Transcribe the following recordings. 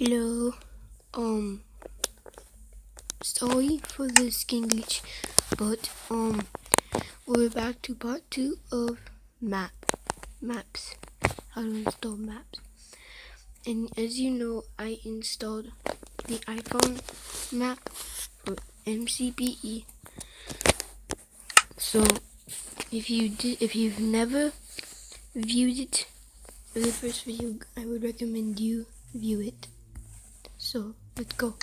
Hello, sorry for the skin glitch, but we're back to part 2 of maps, how to install maps. And as you know, I installed the iPhone map for mcpe. So if you've never viewed it, the first video, I would recommend you view it. So let's go.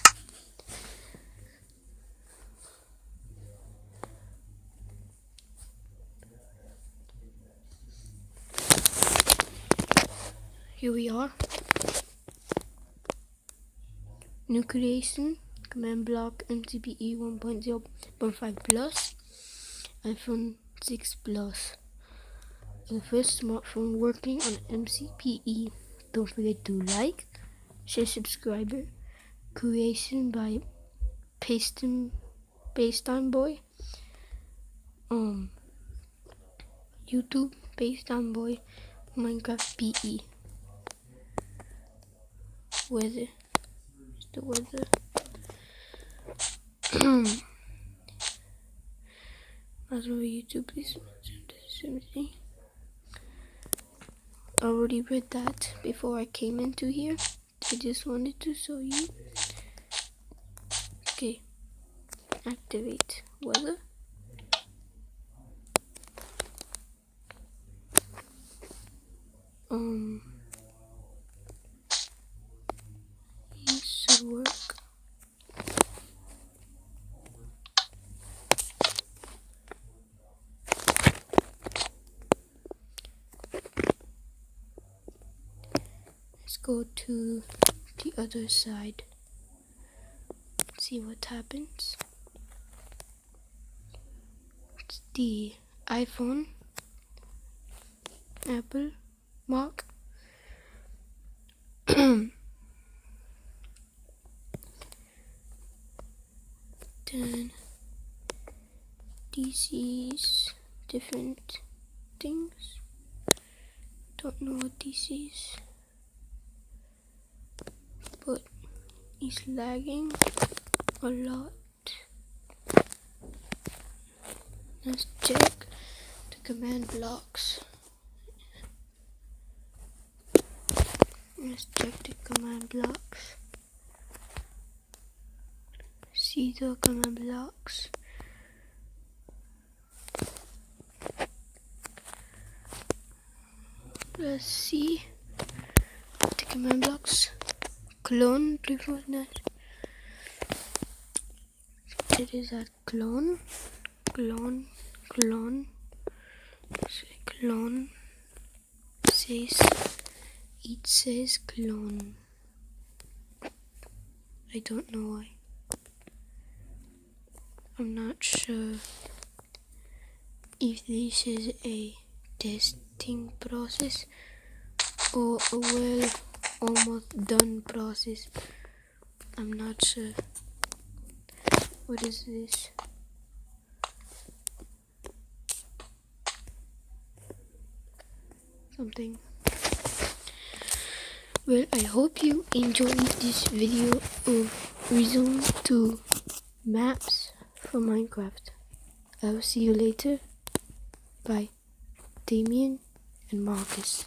Here we are. New creation, command block, mcpe 1.0.5 plus, iPhone 6 plus. The first smartphone working on mcpe. Don't forget to like, share, subscribe. Creation by FaceTime Boy. YouTube FaceTime Boy. Minecraft PE. Weather. It's the weather. That's why YouTube please. I already read that before I came into here. I just wanted to show you. Okay. Activate weather. It should work. Let's go to the other side. See what happens. It's the iPhone, Apple mark. Then DC's different things. Don't know what this is, but it's lagging a lot. Let's check the command blocks. Let's check the command blocks. See the command blocks. Let's see the command blocks. Clone 349. It is at clone. It says clone. I don't know why. I'm not sure if this is a testing process or a almost done process. I'm not sure. What is this? Something. Well, I hope you enjoyed this video of resume to maps for Minecraft. I will see you later. Bye. Damien and Marcus.